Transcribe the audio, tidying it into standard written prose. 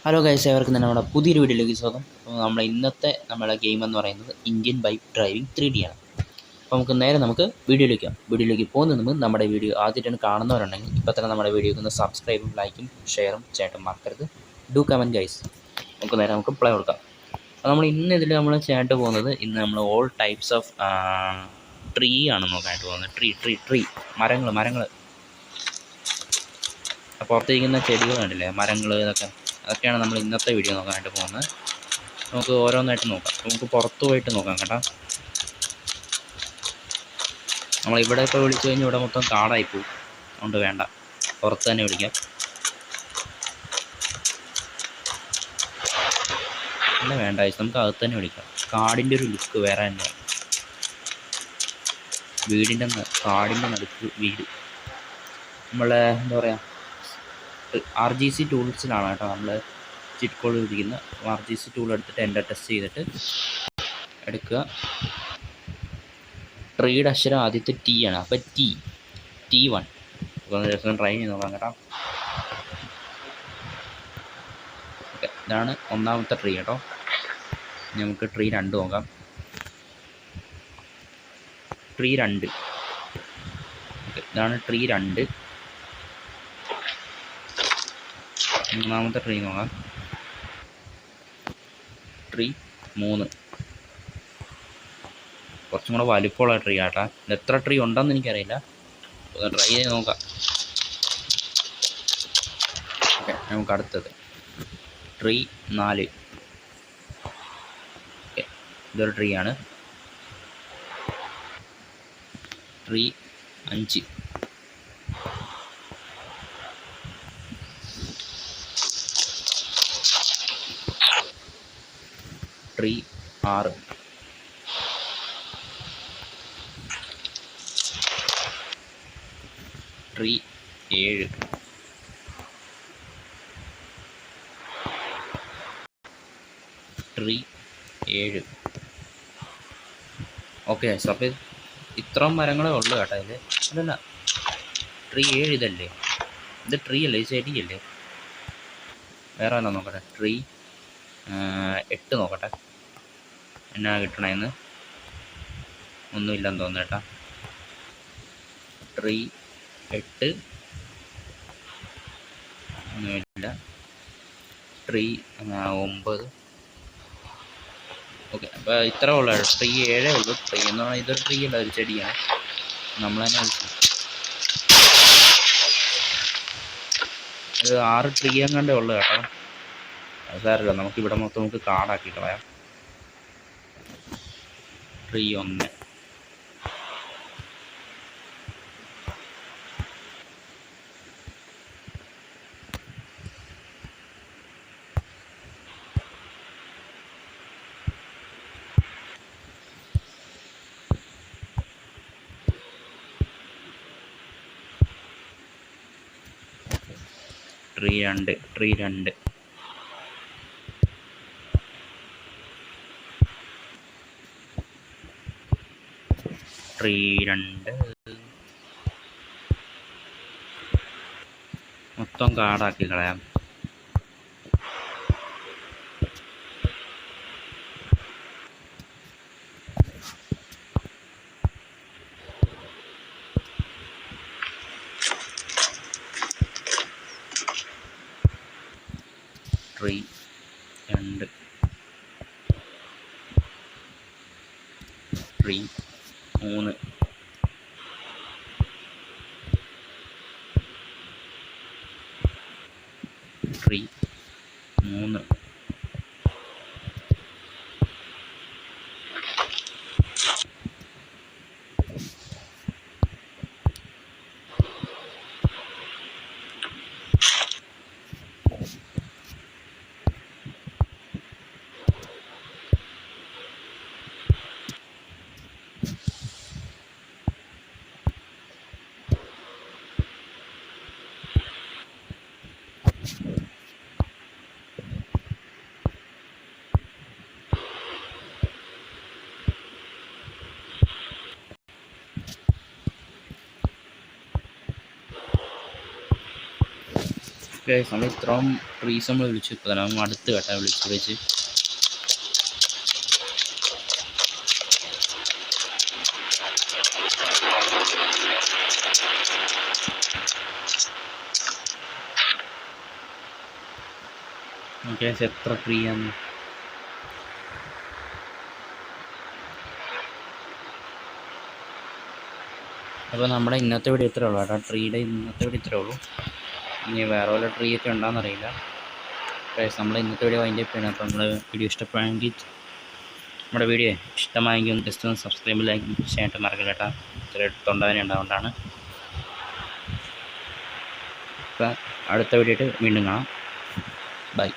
Hello guys, ഏവർക്കും തന്നെ നമ്മുടെ പുതിയൊരു വീഡിയോയിലേക്ക് സ്വാഗതം. അപ്പോൾ നമ്മുടെ ഗെയിം എന്ന് പറയുന്നത് ഇന്ത്യൻ ബൈക്ക് ഡ്രൈവിംഗ് 3D ആണ്. അപ്പോൾ നമുക്ക് വീഡിയോയിലേക്ക് പോകുന്നതിന് മുമ്പ് നമ്മുടെ വീഡിയോ ആദ്യമായിട്ടാണ് കാണുന്നവരുണ്ടെങ്കിൽ ഇപ്പോൾ തന്നെ നമ്മുടെ വീഡിയോക്ക് ഒന്ന് സബ്സ്ക്രൈബും ലൈക്കും ഷെയറും ചെയ്യാൻ മറക്കരുത്. Do comment guys. നമുക്ക് പ്ലേ കൊടുക്കാം. അപ്പോൾ നമ്മൾ ചെയ്യാനായിട്ട് പോകുന്നത് നമ്മൾ ഓൾ ടൈപ്സ് ഓഫ് ട്രീ ആണ് നോക്കാനായിട്ട് പോകുന്നത്. ട്രീ മരങ്ങൾ പുറത്തിരിക്കുന്ന ചെടികൾ കണ്ടില്ലേ, മരങ്ങൾ, അതൊക്കെയാണ് നമ്മൾ ഇന്നത്തെ വീഡിയോ നോക്കാനായിട്ട് പോകുന്നത്. നമുക്ക് ഓരോന്നായിട്ട് നോക്കാം. നമുക്ക് പുറത്ത് പോയിട്ട് നോക്കാം കേട്ടോ. നമ്മളിവിടെ ഇപ്പോൾ വിളിച്ചു കഴിഞ്ഞാൽ ഇവിടെ മൊത്തം കാടായി പോകും. അതുകൊണ്ട് വേണ്ട, പുറത്ത് തന്നെ വിളിക്കാം. അല്ല വേണ്ട, നമുക്ക് അകത്ത് തന്നെ വിളിക്കാം. കാടിൻ്റെ ഒരു ലുക്ക് വേറെ തന്നെയാണ്. കാടിൻ്റെ നടുക്ക് വീട്. നമ്മളെ എന്താ പറയുക, RGC ടൂൾസിലാണ് കേട്ടോ നമ്മൾ ചിറ്റ് കോഡ് വിളിക്കുന്ന. RGC ടൂൾ എടുത്തിട്ട് എൻ്റെ ടെസ്റ്റ് ചെയ്തിട്ട് എടുക്കുക. ട്രീയുടെ അക്ഷരം ആദ്യത്തെ T ആണ്. അപ്പോൾ T1 ഒന്ന് ട്രൈ ചെയ്ത് നോക്കാം കേട്ടോ. ഓക്കെ, ഇതാണ് ഒന്നാമത്തെ ട്രീ കേട്ടോ. നമുക്ക് ട്രീ 2 നോക്കാം. ട്രീ 2. ഓക്കെ, ഇതാണ് ട്രീ 2. മൂന്നാമത്തെ ട്രീ നോക്കാം. ട്രീ 3. കുറച്ചും കൂടെ വലിപ്പമുള്ള ട്രീ ആട്ടാ. എത്ര ട്രീ ഉണ്ടെന്ന് എനിക്കറിയില്ല, ട്രൈ ചെയ്ത് നോക്കാം. ഓക്കെ, നമുക്ക് അടുത്തത് ട്രീ 4. ഓക്കെ, ഇതൊരു ട്രീ ആണ്. Tree 5. Tree 6. Tree 7. Tree 7. Okay, അപ്പോൾ ഇത്രയും മരങ്ങളേ ഉള്ളൂ കേട്ടോ ഇതിൽ. അതല്ല, ട്രീ 7 ഇതല്ലേ, ഇത് ട്രീ അല്ലേ, ഇത് ചെടിയല്ലേ. വേറെ വല്ല നോക്കട്ടെ. ട്രീ 8 നോക്കട്ടെ എന്നാ കിട്ടണേന്ന്. ഒന്നുമില്ലെന്ന് തോന്നുന്നു കേട്ടോ. ട്രീ 8 ഒന്നുമില്ല. ട്രീ 9. ഓക്കെ, അപ്പോൾ ഇത്ര ഉള്ളൂ. ട്രീ 7 ഉള്ളൂ. ട്രീ എന്ന് പറഞ്ഞാൽ ഇതൊരു ട്രീ അല്ല, ഒരു ചെടിയാണ്. നമ്മൾ തന്നെ വിളിച്ചു. ഒരു 6 ട്രീ അങ്ങാണ്ടേ ഉള്ളൂ കേട്ടോ. അത് സാരമില്ല, നമുക്കിവിടെ മൊത്തം നമുക്ക് കാടാക്കി കളയാം. ട്രീ 1. ട്രീ 2. ട്രീ 2. ട്രീ 2 മൊത്തം കാടാക്കി കളയാം. ട്രീ 2. ട്രീ 3. ട്രീ 3. ഗൈസ് നമ്മൾ ഇത്രയും ട്രീസ് നമ്മൾ വിളിച്ചു. ഇപ്പോൾ തന്നെ നമ്മൾ അടുത്ത് കേട്ടാൽ വിളിച്ച് ഓക്കെ. എത്ര ട്രീ ആണ്? അപ്പോൾ നമ്മുടെ ഇന്നത്തെ വീഡിയോ ഇത്രേ ഉള്ളൂ കേട്ടോ. ട്രീയുടെ ഇന്നത്തെ വീഡിയോ ഇത്രേ ഉള്ളൂ. ഇനി വേറെ വല്ല ട്രീ ഒക്കെ ഉണ്ടോയെന്നറിയില്ല. നമ്മൾ ഇന്നത്തെ വീഡിയോ അതിൻ്റെ ചെയ്യണം. അപ്പോൾ നമ്മുടെ വീഡിയോ ഇഷ്ടപ്പെടുമെങ്കിൽ നമ്മുടെ വീഡിയോ ഇഷ്ടമായെങ്കിൽ ജസ്റ്റ് ഒന്ന് സബ്സ്ക്രൈബ് ലൈക്ക് ചെയ്യാനായിട്ട് മറക്കില്ല കേട്ടോ. ചെറിയ തൊണ്ടവേദന ഉണ്ടാകൊണ്ടാണ്. അപ്പം അടുത്ത വീഡിയോ ആയിട്ട് വീണ്ടും കാണാം. ബൈ.